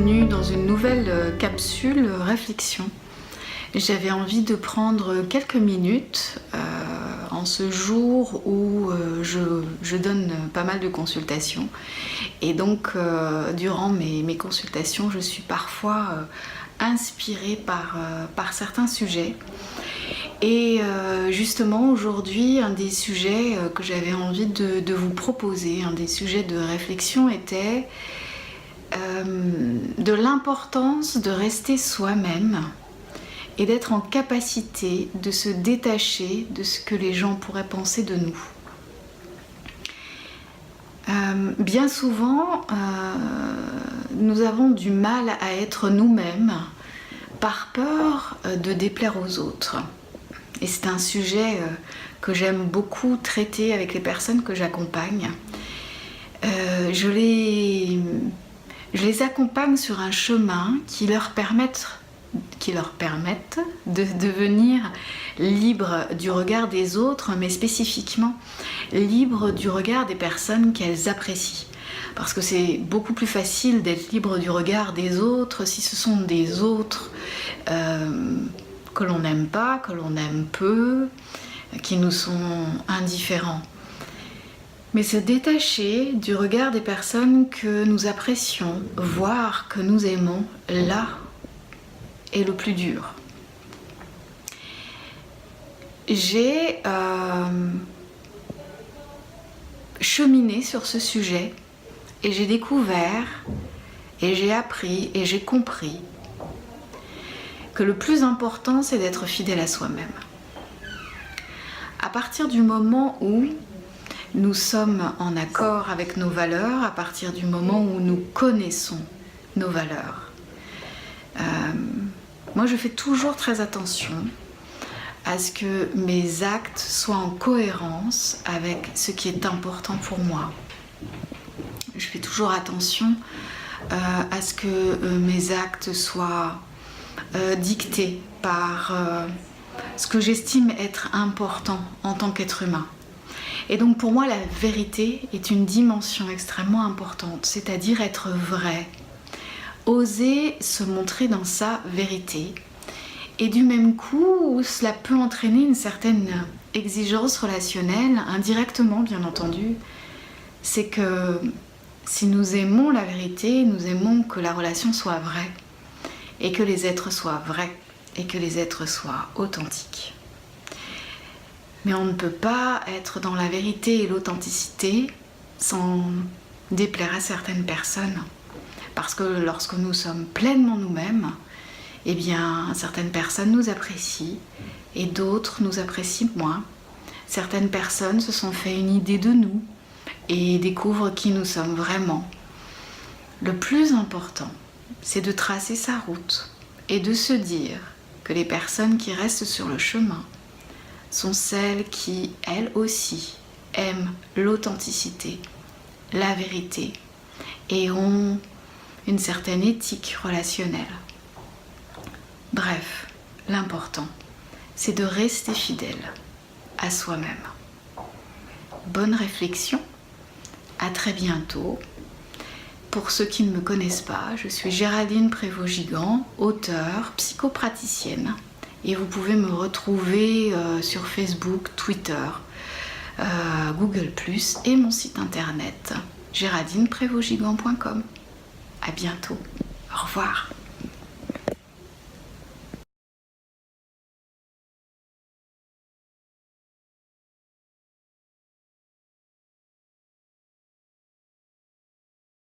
bienvenue dans une nouvelle capsule réflexion. J'avais envie de prendre quelques minutes en ce jour où je donne pas mal de consultations et donc durant mes consultations je suis parfois inspirée par certains sujets. Et justement aujourd'hui, un des sujets que j'avais envie de vous proposer, un des sujets de réflexion était de l'importance de rester soi-même et d'être en capacité de se détacher de ce que les gens pourraient penser de nous. Bien souvent, nous avons du mal à être nous-mêmes par peur de déplaire aux autres. Et c'est un sujet que j'aime beaucoup traiter avec les personnes que j'accompagne. Je les accompagne sur un chemin qui leur permette de devenir libres du regard des autres, mais spécifiquement libres du regard des personnes qu'elles apprécient. Parce que c'est beaucoup plus facile d'être libre du regard des autres si ce sont des autres que l'on n'aime pas, que l'on aime peu, qui nous sont indifférents. Mais se détacher du regard des personnes que nous apprécions, voire que nous aimons, là est le plus dur. J'ai cheminé sur ce sujet et j'ai découvert et j'ai appris et j'ai compris que le plus important c'est d'être fidèle à soi-même. À partir du moment où nous sommes en accord avec nos valeurs, à partir du moment où nous connaissons nos valeurs. Moi, je fais toujours très attention à ce que mes actes soient en cohérence avec ce qui est important pour moi. Je fais toujours attention à ce que mes actes soient dictés par ce que j'estime être important en tant qu'être humain. Et donc pour moi, la vérité est une dimension extrêmement importante, c'est-à-dire être vrai, oser se montrer dans sa vérité. Et du même coup, cela peut entraîner une certaine exigence relationnelle, indirectement bien entendu. C'est que si nous aimons la vérité, nous aimons que la relation soit vraie, et que les êtres soient vrais, et que les êtres soient authentiques. Mais on ne peut pas être dans la vérité et l'authenticité sans déplaire à certaines personnes. Parce que lorsque nous sommes pleinement nous-mêmes, eh bien, certaines personnes nous apprécient et d'autres nous apprécient moins. Certaines personnes se sont fait une idée de nous et découvrent qui nous sommes vraiment. Le plus important, c'est de tracer sa route et de se dire que les personnes qui restent sur le chemin sont celles qui, elles aussi, aiment l'authenticité, la vérité et ont une certaine éthique relationnelle. Bref, l'important, c'est de rester fidèle à soi-même. Bonne réflexion, à très bientôt. Pour ceux qui ne me connaissent pas, je suis Géraldine Prévost-Gigant, auteure, psychopraticienne. Et vous pouvez me retrouver sur Facebook, Twitter, Google+, et mon site internet, géraldineprévostgigant.com. À bientôt. Au revoir.